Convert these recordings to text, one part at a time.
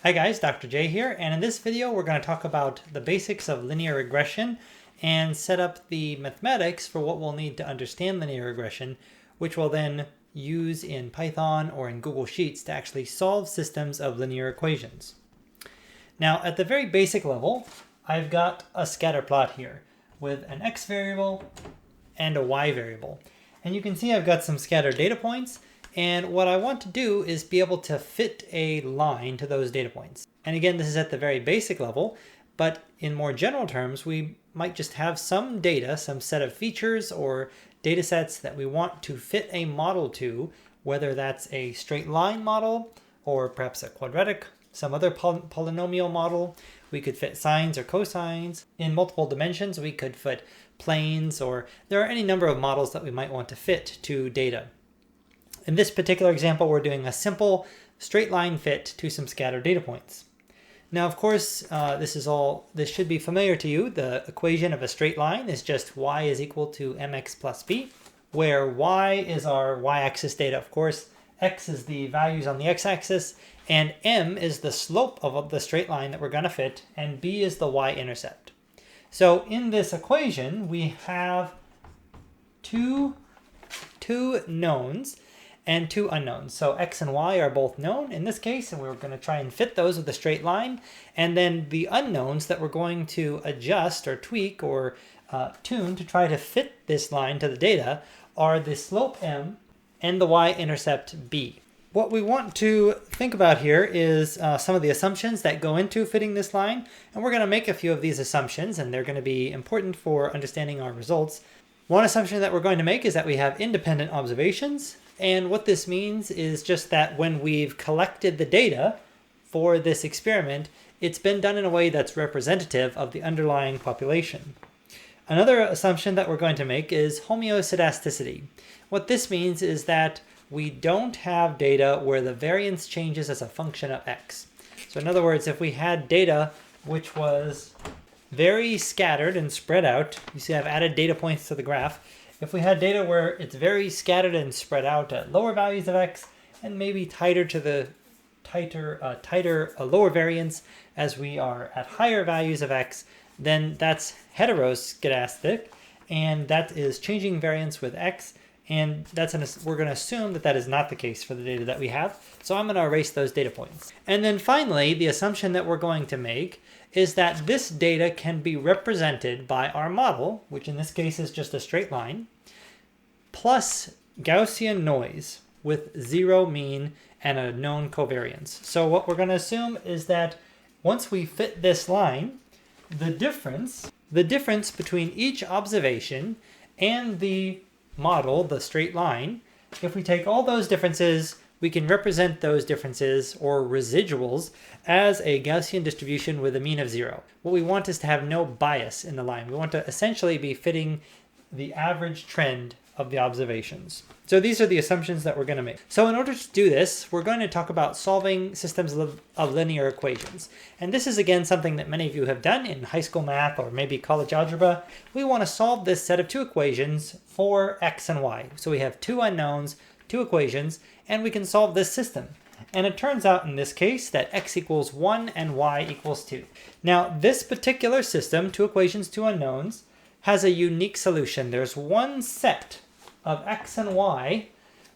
Hi guys, Dr. J here, and in this video we're going to talk about the basics of linear regression and set up the mathematics for what we'll need to understand linear regression, which we'll then use in Python or in Google Sheets to actually solve systems of linear equations. Now at the very basic level, I've got a scatter plot here with an x variable and a y variable. And you can see I've got some scattered data points. And what I want to do is be able to fit a line to those data points. And again, this is at the very basic level, but in more general terms, we might just have some data, some set of features or data sets that we want to fit a model to, whether that's a straight line model or perhaps a quadratic, some other polynomial model. We could fit sines or cosines. In multiple dimensions, we could fit planes, or there are any number of models that we might want to fit to data. In this particular example, we're doing a simple straight line fit to some scattered data points. Now, of course, this should be familiar to you. The equation of a straight line is just y is equal to mx plus b, where y is our y-axis data, of course, x is the values on the x-axis, and m is the slope of the straight line that we're going to fit, and b is the y-intercept. So in this equation, we have two knowns and two unknowns. So x and y are both known in this case, and we're going to try and fit those with a straight line. And then the unknowns that we're going to adjust or tweak or tune to try to fit this line to the data are the slope m and the y-intercept b. What we want to think about here is some of the assumptions that go into fitting this line. And we're going to make a few of these assumptions, and they're going to be important for understanding our results. One assumption that we're going to make is that we have independent observations. And what this means is just that when we've collected the data for this experiment, it's been done in a way that's representative of the underlying population. Another assumption that we're going to make is homeostasicity. What this means is that we don't have data where the variance changes as a function of x. So in other words, if we had data which was very scattered and spread out, you see I've added data points to the graph. If we had data where it's very scattered and spread out at lower values of x and maybe tighter lower variance as we are at higher values of x, then that's heteroscedastic, and that is changing variance with x. And we're going to assume that that is not the case for the data that we have. So I'm going to erase those data points. And then finally, the assumption that we're going to make is that this data can be represented by our model, which in this case is just a straight line, plus Gaussian noise with zero mean and a known covariance. So what we're going to assume is that once we fit this line, the difference between each observation and the model, the straight line, if we take all those differences, we can represent those differences or residuals as a Gaussian distribution with a mean of 0. What we want is to have no bias in the line. We want to essentially be fitting the average trend of the observations. So these are the assumptions that we're going to make. So in order to do this, we're going to talk about solving systems of linear equations. And this is again something that many of you have done in high school math or maybe college algebra. We want to solve this set of two equations for x and y. So we have two unknowns, two equations, and we can solve this system. And it turns out in this case that x equals 1 and y equals 2. Now this particular system, two equations, two unknowns, has a unique solution. There's one set of x and y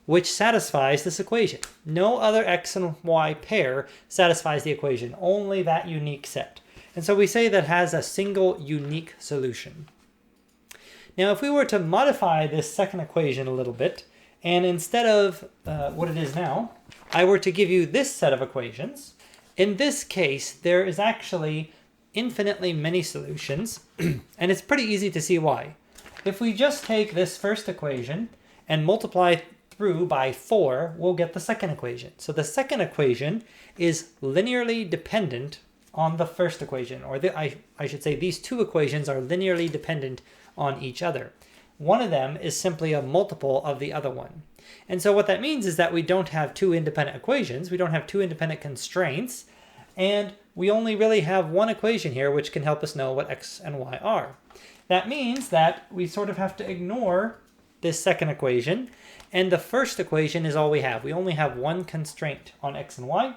which satisfies this equation. No other x and y pair satisfies the equation, only that unique set. And so we say that has a single unique solution. Now if we were to modify this second equation a little bit, and instead of what it is now, I were to give you this set of equations, in this case there is actually infinitely many solutions, and it's pretty easy to see why. If we just take this first equation and multiply through by 4, we'll get the second equation. So the second equation is linearly dependent on the first equation, or I should say these two equations are linearly dependent on each other. One of them is simply a multiple of the other one. And so what that means is that we don't have two independent equations, we don't have two independent constraints, and we only really have one equation here which can help us know what x and y are. That means that we sort of have to ignore this second equation, and the first equation is all we have. We only have one constraint on x and y,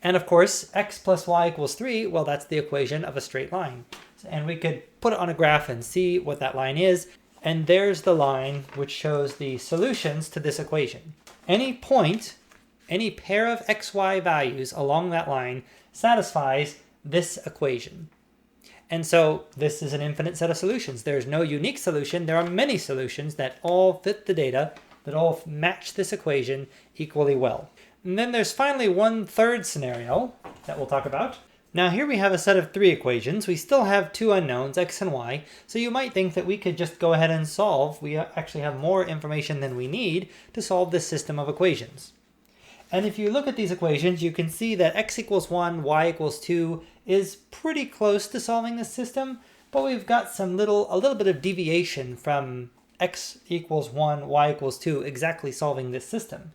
And of course, x plus y equals 3, well, that's the equation of a straight line. And we could put it on a graph and see what that line is. And there's the line which shows the solutions to this equation. Any point, any pair of xy values along that line satisfies this equation. And so this is an infinite set of solutions. There's no unique solution. There are many solutions that all fit the data, that all match this equation equally well. And then there's finally one third scenario that we'll talk about. Now here we have a set of 3 equations. We still have 2 unknowns, x and y, so you might think that we could just go ahead and solve. We actually have more information than we need to solve this system of equations. And if you look at these equations, you can see that x equals 1, y equals 2 is pretty close to solving this system, but we've got a little bit of deviation from x equals 1, y equals 2 exactly solving this system.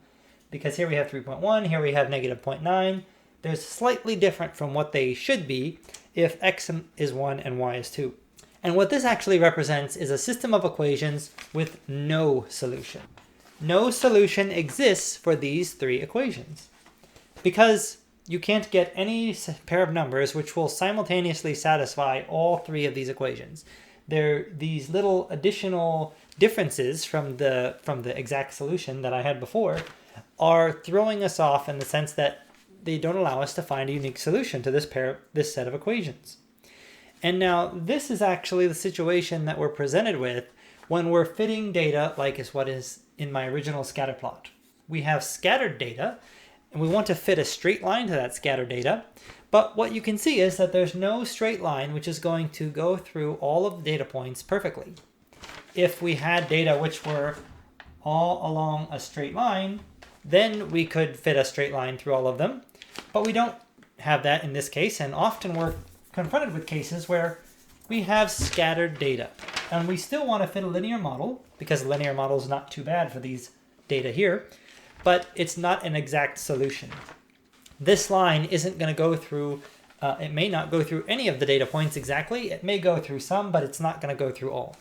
Because here we have 3.1, here we have negative 0.9. They're slightly different from what they should be if x is 1 and y is 2. And what this actually represents is a system of equations with no solution. No solution exists for these 3 equations because you can't get any pair of numbers which will simultaneously satisfy all 3 of these equations. These little additional differences from the exact solution that I had before are throwing us off in the sense that they don't allow us to find a unique solution to this set of equations. And now this is actually the situation that we're presented with when we're fitting data like is what is in my original scatter plot. We have scattered data and we want to fit a straight line to that scattered data. But what you can see is that there's no straight line which is going to go through all of the data points perfectly. If we had data which were all along a straight line, then we could fit a straight line through all of them. But we don't have that in this case, and often we're confronted with cases where we have scattered data. And we still want to fit a linear model, because a linear model is not too bad for these data here, but it's not an exact solution. This line isn't going to go through, it may not go through any of the data points exactly. It may go through some, but it's not going to go through all.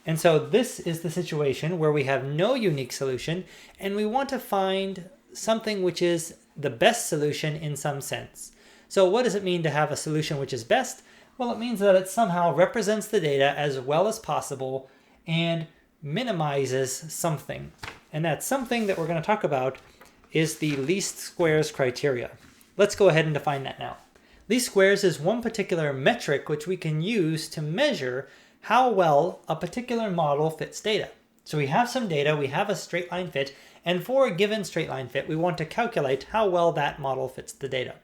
And so this is the situation where we have no unique solution, and we want to find something which is the best solution in some sense. So what does it mean to have a solution which is best? Well, it means that it somehow represents the data as well as possible and minimizes something. And that something that we're going to talk about is the least squares criteria. Let's go ahead and define that now. Least squares is one particular metric which we can use to measure how well a particular model fits data. So we have some data, we have a straight line fit, and for a given straight line fit, we want to calculate how well that model fits the data.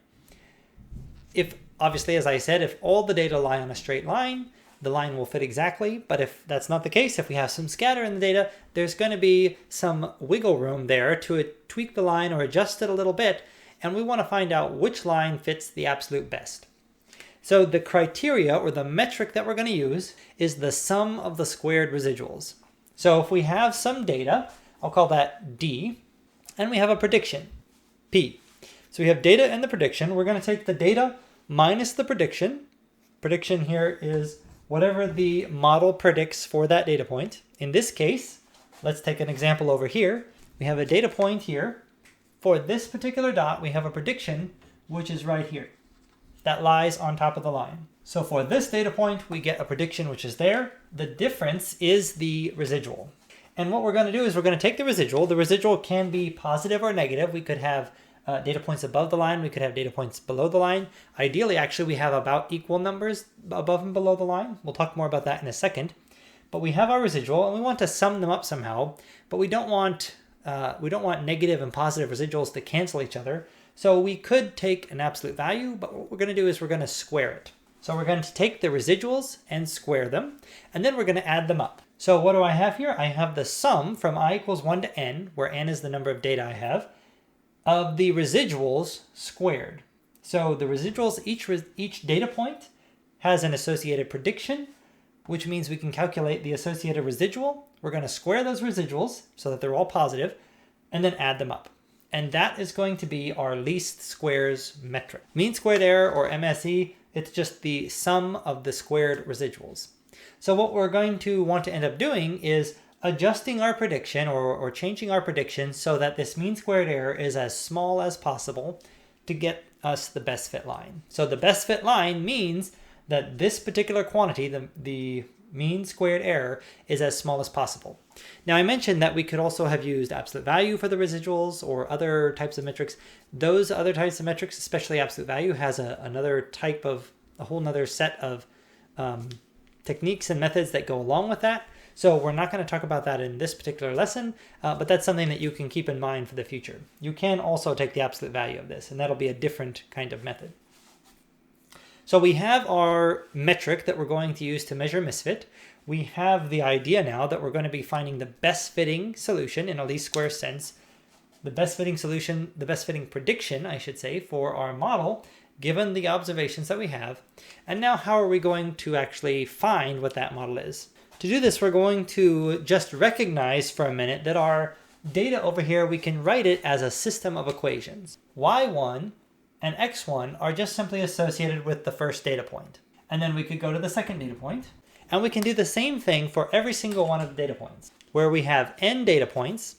Obviously, as I said, if all the data lie on a straight line, the line will fit exactly. But if that's not the case, if we have some scatter in the data, there's going to be some wiggle room there to tweak the line or adjust it a little bit. And we want to find out which line fits the absolute best. So the criteria or the metric that we're going to use is the sum of the squared residuals. So if we have some data, I'll call that D, and we have a prediction, P. So we have data and the prediction. We're going to take the data minus the prediction. Prediction here is whatever the model predicts for that data point. In this case, let's take an example over here. We have a data point here. For this particular dot, we have a prediction, which is right here. That lies on top of the line. So for this data point, we get a prediction which is there. The difference is the residual. And what we're going to do is we're going to take the residual. The residual can be positive or negative. We could have data points above the line. We could have data points below the line. Ideally, actually, we have about equal numbers above and below the line. We'll talk more about that in a second. But we have our residual, and we want to sum them up somehow. But we don't want negative and positive residuals to cancel each other. So we could take an absolute value, but what we're going to do is we're going to square it. So we're going to take the residuals and square them, and then we're going to add them up. So what do I have here? I have the sum from I equals 1 to n, where n is the number of data I have, of the residuals squared. So the residuals, each data point has an associated prediction, which means we can calculate the associated residual. We're going to square those residuals so that they're all positive, and then add them up. And that is going to be our least squares metric. Mean squared error, or MSE, it's just the sum of the squared residuals. So what we're going to want to end up doing is adjusting our prediction or changing our prediction so that this mean squared error is as small as possible to get us the best fit line. So the best fit line means that this particular quantity, the mean squared error, is as small as possible. Now I mentioned that we could also have used absolute value for the residuals or other types of metrics. Those other types of metrics, especially absolute value, has a whole nother set of techniques and methods that go along with that. So we're not going to talk about that in this particular lesson, but that's something that you can keep in mind for the future. You can also take the absolute value of this, and that'll be a different kind of method. So we have our metric that we're going to use to measure misfit. We have the idea now that we're going to be finding the best fitting solution in a least square sense, the best fitting solution, the best fitting prediction, I should say, for our model, given the observations that we have. And now how are we going to actually find what that model is? To do this, we're going to just recognize for a minute that our data over here, we can write it as a system of equations. Y1 and X1 are just simply associated with the first data point. And then we could go to the second data point. And we can do the same thing for every single one of the data points, where we have n data points.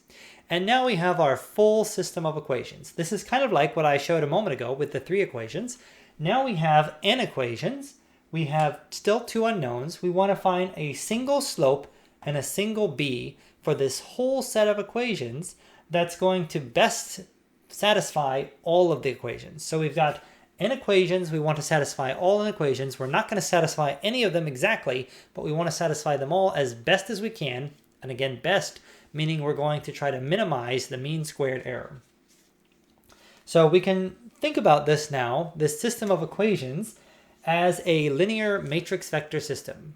And now we have our full system of equations. This is kind of like what I showed a moment ago with the 3 equations. Now we have n equations. We have still 2 unknowns. We want to find a single slope and a single b for this whole set of equations that's going to best satisfy all of the equations. So we've got n equations. We want to satisfy all n equations. We're not going to satisfy any of them exactly, but we want to satisfy them all as best as we can. And again, best meaning we're going to try to minimize the mean squared error. So we can think about this now, this system of equations, as a linear matrix vector system.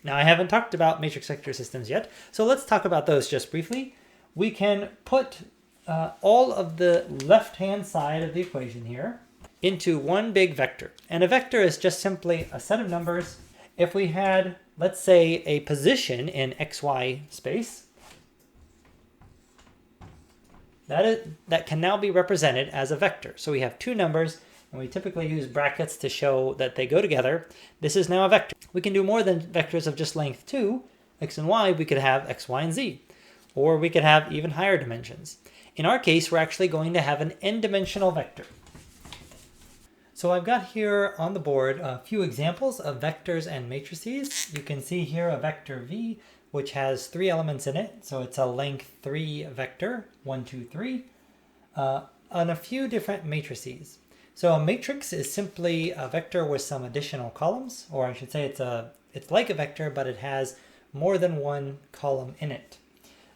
Now I haven't talked about matrix vector systems yet, so let's talk about those just briefly. We can put all of the left-hand side of the equation here into one big vector. And a vector is just simply a set of numbers. If we had, let's say, a position in xy space, that can now be represented as a vector. So we have 2 numbers, and we typically use brackets to show that they go together. This is now a vector. We can do more than vectors of just length 2, x and y. We could have x, y, and z. Or we could have even higher dimensions. In our case, we're actually going to have an n-dimensional vector. So I've got here on the board a few examples of vectors and matrices. You can see here a vector v, which has 3 elements in it. So it's a length 3 vector, 1, 2, 3, on a few different matrices. So a matrix is simply a vector with some additional columns, or I should say it's like a vector, but it has more than one column in it.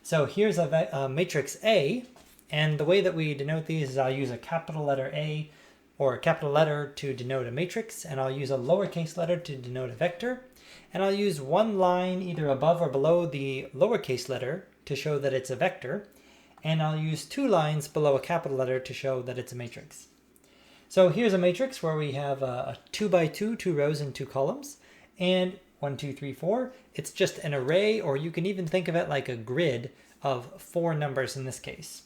So here's a matrix A, and the way that we denote these is I'll use a capital letter A or a capital letter to denote a matrix, and I'll use a lowercase letter to denote a vector, and I'll use one line either above or below the lowercase letter to show that it's a vector, and I'll use 2 lines below a capital letter to show that it's a matrix. So here's a matrix where we have a 2 by 2, 2 rows and 2 columns, and 1, 2, 3, 4. It's just an array, or you can even think of it like a grid of 4 numbers in this case.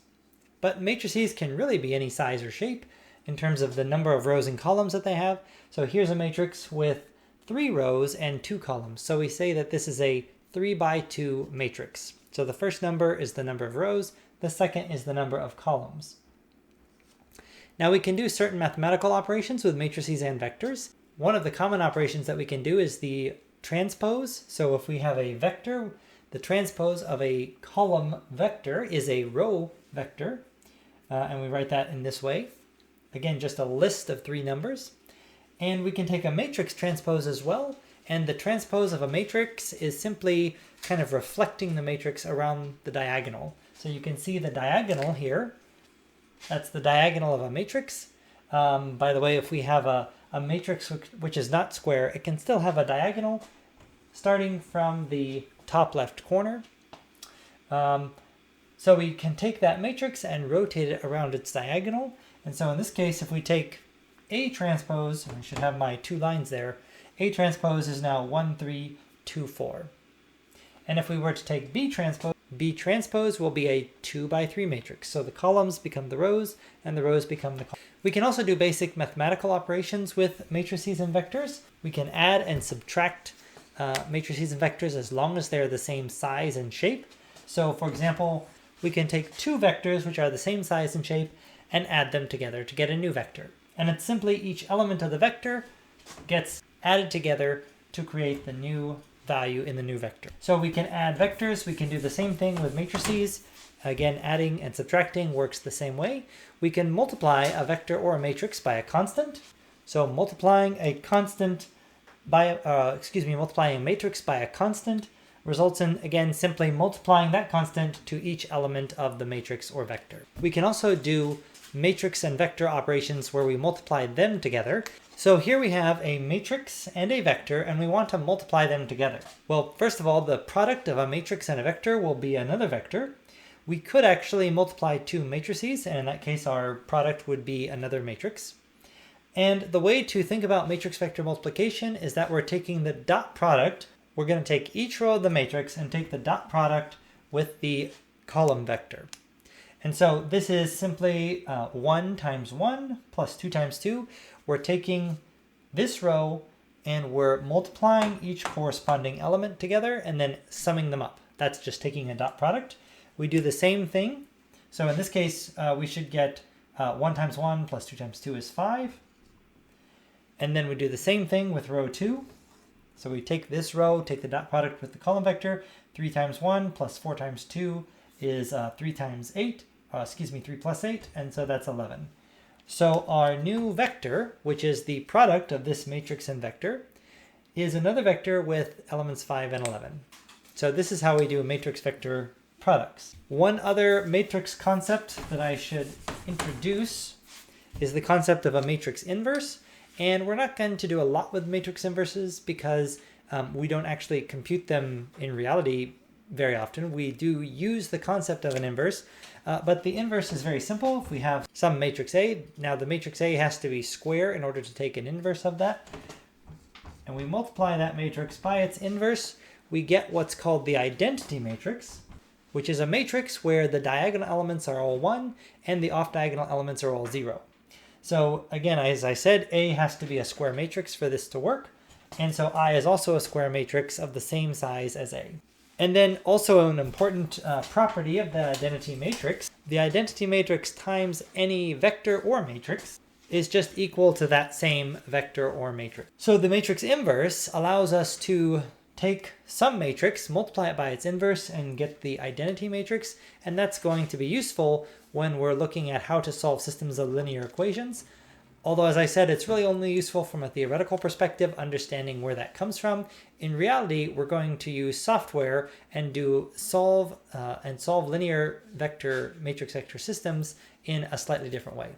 But matrices can really be any size or shape in terms of the number of rows and columns that they have. So here's a matrix with 3 rows and 2 columns. So we say that this is a 3 by 2 matrix. So the first number is the number of rows, the second is the number of columns. Now we can do certain mathematical operations with matrices and vectors. One of the common operations that we can do is the transpose. So if we have a vector, the transpose of a column vector is a row vector. And we write that in this way. Again, just a list of 3 numbers. And we can take a matrix transpose as well. And the transpose of a matrix is simply kind of reflecting the matrix around the diagonal. So you can see the diagonal here. That's the diagonal of a matrix. By the way, if we have a matrix which is not square, it can still have a diagonal starting from the top left corner. So we can take that matrix and rotate it around its diagonal. And so in this case, if we take A transpose, and I should have my 2 lines there, A transpose is now 1, 3, 2, 4. And if we were to take B transpose will be a 2 by 3 matrix. So the columns become the rows, and the rows become the columns. We can also do basic mathematical operations with matrices and vectors. We can add and subtract matrices and vectors as long as they're the same size and shape. So for example, we can take 2 vectors which are the same size and shape and add them together to get a new vector. And it's simply each element of the vector gets added together to create the new value in the new vector. So we can add vectors. We can do the same thing with matrices. Again, adding and subtracting works the same way. We can multiply a vector or a matrix by a constant. So multiplying a constant by, multiplying a matrix by a constant results in, again, simply multiplying that constant to each element of the matrix or vector. We can also do matrix and vector operations where we multiply them together. So here we have a matrix and a vector, and we want to multiply them together. Well, first of all, the product of a matrix and a vector will be another vector. We could actually multiply two matrices, and in that case, our product would be another matrix. And the way to think about matrix vector multiplication is that we're taking the dot product. We're going to take each row of the matrix and take the dot product with the column vector. And so this is simply 1 times 1 plus 2 times 2. We're taking this row and we're multiplying each corresponding element together and then summing them up. That's just taking a dot product. We do the same thing. So in this case, we should get 1 times 1 plus 2 times 2 is 5. And then we do the same thing with row 2. So we take this row, take the dot product with the column vector. 3 times 1 plus 4 times 2 is 3 plus 8, and so that's 11. So our new vector, which is the product of this matrix and vector, is another vector with elements 5 and 11. So this is how we do matrix vector products. One other matrix concept that I should introduce is the concept of a matrix inverse. And we're not going to do a lot with matrix inverses because we don't actually compute them in reality very often. We do use the concept of an inverse, but the inverse is very simple. If we have some matrix A, now the matrix A has to be square in order to take an inverse of that. And we multiply that matrix by its inverse, we get what's called the identity matrix, which is a matrix where the diagonal elements are all 1 and the off-diagonal elements are all 0. So again, as I said, A has to be a square matrix for this to work. And so I is also a square matrix of the same size as A. And then also an important property of the identity matrix, the identity matrix times any vector or matrix is just equal to that same vector or matrix. So the matrix inverse allows us to take some matrix, multiply it by its inverse, and get the identity matrix. And that's going to be useful when we're looking at how to solve systems of linear equations. Although, as I said, it's really only useful from a theoretical perspective, understanding where that comes from. In reality, we're going to use software and solve linear vector matrix vector systems in a slightly different way.